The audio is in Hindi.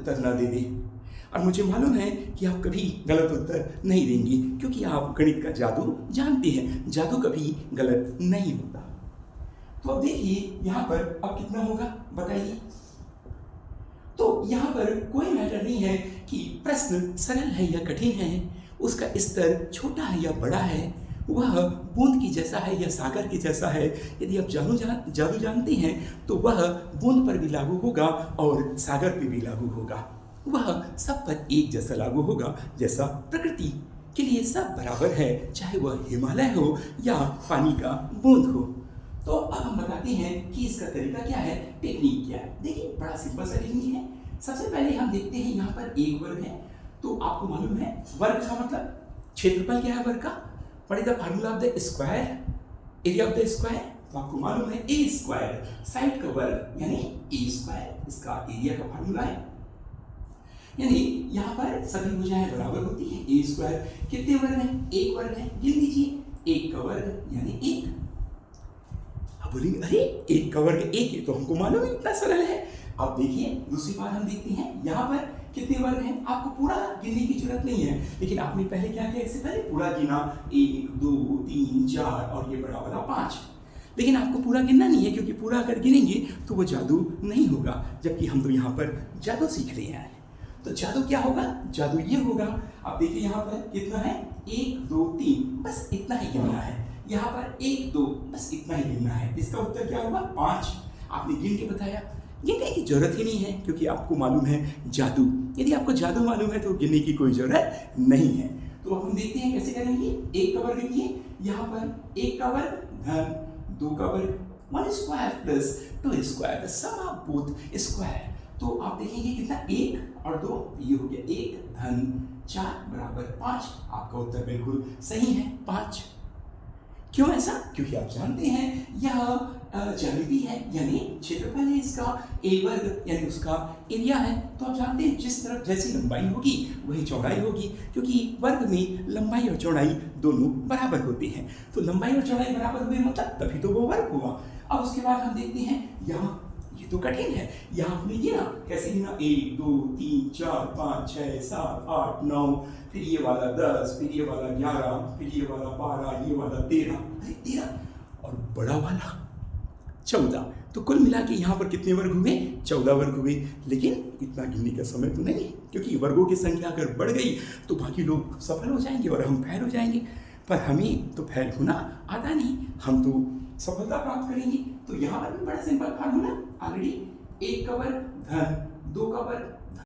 उत्तर ना दे दें। और मुझे मालूम है कि आप कभी गलत उत्तर नहीं देंगी, क्योंकि आप गणित का जादू जानते हैं, जादू कभी गलत नहीं होता। तो अब देखिए यहाँ पर अब कितना होगा बताइए। तो यहाँ पर कोई मैटर नहीं है कि प्रश्न सरल है या कठिन है, उसका स्तर छोटा है या बड़ा है, वह बूंद की जैसा है या सागर के जैसा है। यदि आप जादू जानते हैं तो वह बूंद पर भी लागू होगा और सागर पर भी लागू होगा। वह सब पर एक जैसा लागू होगा, जैसा प्रकृति के लिए सब बराबर है, चाहे वह हिमालय हो या पानी का बूंद हो। तो अब हम बताते हैं कि इसका तरीका क्या है, टेक्निक क्या है। देखिए बड़ा सिंपल सा टेक्निक है। सबसे पहले हम देखते हैं यहाँ पर एक वर्ग है, तो आपको मालूम है वर्ग का मतलब क्षेत्रफल क्या है वर्ग का, what is the formula of the square, area of the square. तो आपको मालूम है ए स्क्वायर, साइड का वर्ग यानी ए स्क्वायर, इसका एरिया का फार्मूला है। यानी यहाँ पर सभी भुजाएं बराबर होती हैं, ए स्क्वायर। कितने वर्ग हैं, एक वर्ग है, गिन लीजिए, एक का वर्ग यानी एक। अब बोलेंगे अरे एक का वर्ग एक है, तो हमको मालूम है इतना सरल है। अब देखिए दूसरी बात हम देखते हैं, यहाँ पर कितने वर्ग हैं, आपको पूरा गिनने की जरूरत नहीं है, लेकिन आपने पहले क्या किया, इससे पहले पूरा गिना 1 2 3 4 और ये बड़ा वाला 5। लेकिन आपको पूरा गिनना नहीं है, क्योंकि पूरा अगर गिनेंगे तो वो जादू नहीं होगा, जबकि हम तो यहाँ पर जादू सीख रहे हैं। तो जादू क्या होगा, जादू ये होगा। आप देखिए यहाँ पर कितना है, 1 2 3, बस इतना ही गिनना है। यहाँ पर 1 2, बस इतना ही गिनना है। इसका उत्तर क्या होगा, 5। आपने गिन के बताया, गिनने की जरूरत ही नहीं है, क्योंकि आपको मालूम है जादू। यदि आपको जादू मालूम है तो गिनने की कोई जरूरत नहीं है। तो हम देखते हैं कैसे करेंगे। एक का वर्ग देखिए, यहाँ पर 1 का वर्ग धन 2 का वर्ग, 1 square plus 2 square, the sum of both square. तो आप देखेंगे कितना, 1 और 2, ये हो गया 1 धन 4 बराबर 5। आपका उत्तर बिल्कुल सही है, 5। क्यों ऐसा, क्योंकि आप जानते हैं यह ज्यामिति है, यानी क्षेत्रफल है इसका, ए वर्ग यानी उसका एरिया है। तो आप जानते हैं जिस तरफ जैसी लंबाई होगी वही चौड़ाई होगी, क्योंकि वर्ग में लंबाई और चौड़ाई दोनों बराबर होते हैं। तो लंबाई और चौड़ाई बराबर हुए मतलब तभी तो वो वर्ग हुआ। अब उसके बाद हम देखते हैं यहाँ, ये तो कठिन है, यहाँ हमने गिना कैसे गिना, 1 2 3 4 5 6 7 8 9, फिर ये वाला 10, फिर ये वाला 11, फिर ये वाला 12, ये वाला 13, अरे 13 और बड़ा वाला 14। तो कुल मिला के यहाँ पर कितने वर्ग हुए, 14 वर्ग हुए। लेकिन इतना गिनने का समय तो नहीं है, क्योंकि वर्गों की संख्या अगर बढ़ गई तो बाकी लोग सफल हो जाएंगे और हम फैल हो जाएंगे। पर हमें तो फैल होना आता नहीं, हम तो सफलता प्राप्त करेंगे। तो यहाँ पर भी बड़ा सिंपल फार्मूला, ऑलरेडी 1 का वर्ग धन 2 का वर्ग